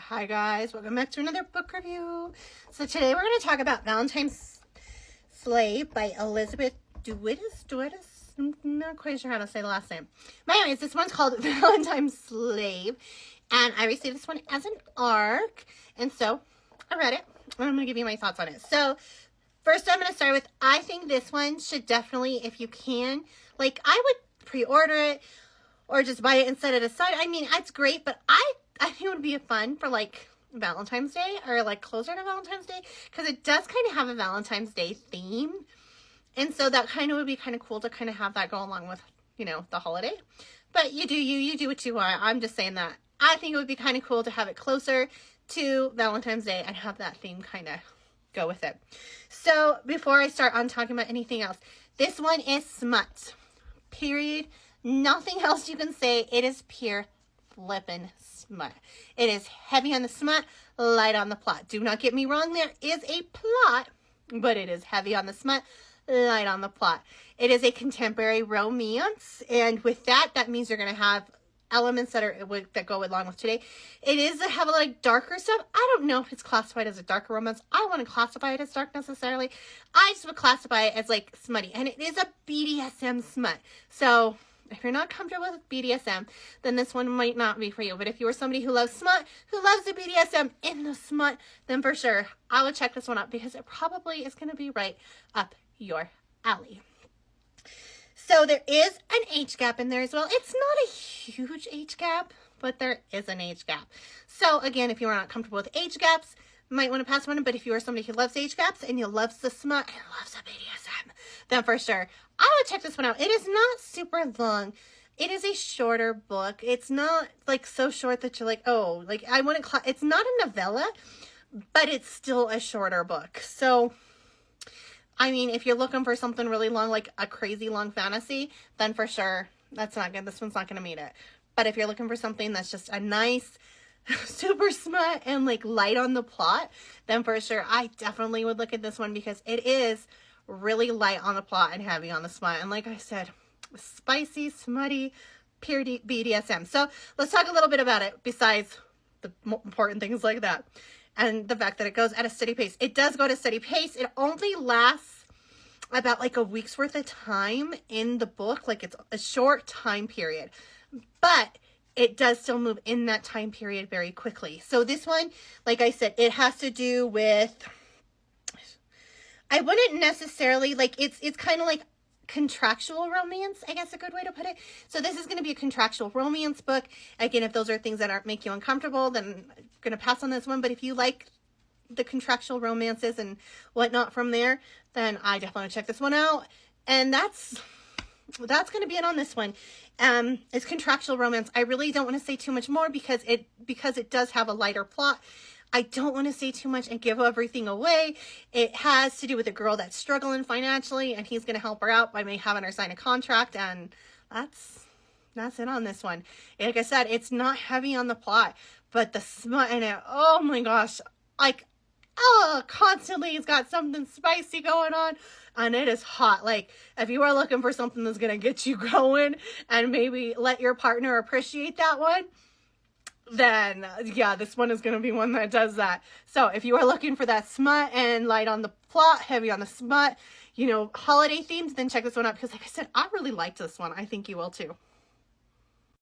Hi guys, welcome back to another book review. So today we're going to talk about Valentines Slave by Elizabeth Douitsis. I'm not quite sure how to say the last name. But anyways, this one's called Valentine's Slave. And I received this one as an ARC. And so I read it. And I'm going to give you my thoughts on it. So first I'm going to start with, I think this one should definitely, if you can, like I would pre-order it or just buy it and set it aside. I mean, it's great, but I think it would be fun for like Valentine's Day or like closer to Valentine's Day because it does kind of have a Valentine's Day theme. And so that kind of would be kind of cool to kind of have that go along with, you know, the holiday. But you do what you want. I'm just saying that I think it would be kind of cool to have it closer to Valentine's Day and have that theme kind of go with it. So before I start on talking about anything else, this one is smut. Period. Nothing else you can say. It is pure flippin' smut. It is heavy on the smut, light on the plot. Do not get me wrong, there is a plot, but it is heavy on the smut, light on the plot. It is a contemporary romance, and with that, that means you're going to have elements that go along with today. It is a have like darker stuff. I don't know if it's classified as a darker romance. I want to classify it as dark necessarily. I just would classify it as like smutty, and it is a BDSM smut. So if you're not comfortable with BDSM, then this one might not be for you. But if you are somebody who loves smut, who loves the BDSM in the smut, then for sure, I would check this one out because it probably is going to be right up your alley. So there is an age gap in there as well. It's not a huge age gap, but there is an age gap. So again, if you are not comfortable with age gaps, you might want to pass one. But if you are somebody who loves age gaps and you loves the smut and loves the BDSM, then for sure, I would check this one out. It is not super long. It is a shorter book. It's not like so short that you're like, oh, like I wouldn't, it's not a novella, but it's still a shorter book. So, I mean, if you're looking for something really long, like a crazy long fantasy, then for sure, that's not good. This one's not going to meet it. But if you're looking for something that's just a nice, super smut and like light on the plot, then for sure, I definitely would look at this one because it is really light on the plot and heavy on the smut. And like I said, spicy, smutty, pure BDSM. So let's talk a little bit about it besides the important things like that. And the fact that it goes at a steady pace. It does go at a steady pace. It only lasts about like a week's worth of time in the book. Like it's a short time period. But it does still move in that time period very quickly. So this one, like I said, it has to do with, I wouldn't necessarily, like, it's kind of like contractual romance, I guess a good way to put it. So this is going to be a contractual romance book. Again, if those are things that aren't make you uncomfortable, then I'm going to pass on this one. But if you like the contractual romances and whatnot from there, then I definitely check this one out. And that's going to be it on this one. It's contractual romance. I really don't want to say too much more because it does have a lighter plot. I don't want to say too much and give everything away. It has to do with a girl that's struggling financially, and he's going to help her out by having her sign a contract, and that's it on this one. Like I said, it's not heavy on the plot, but the smut in it, oh my gosh, like, oh, constantly it's got something spicy going on, and it is hot. Like, if you are looking for something that's going to get you going and maybe let your partner appreciate that one, then yeah, this one is going to be one that does that. So if you are looking for that smut and light on the plot, heavy on the smut, you know, holiday themes, then check this one out because like I said, I really liked this one. I think you will too.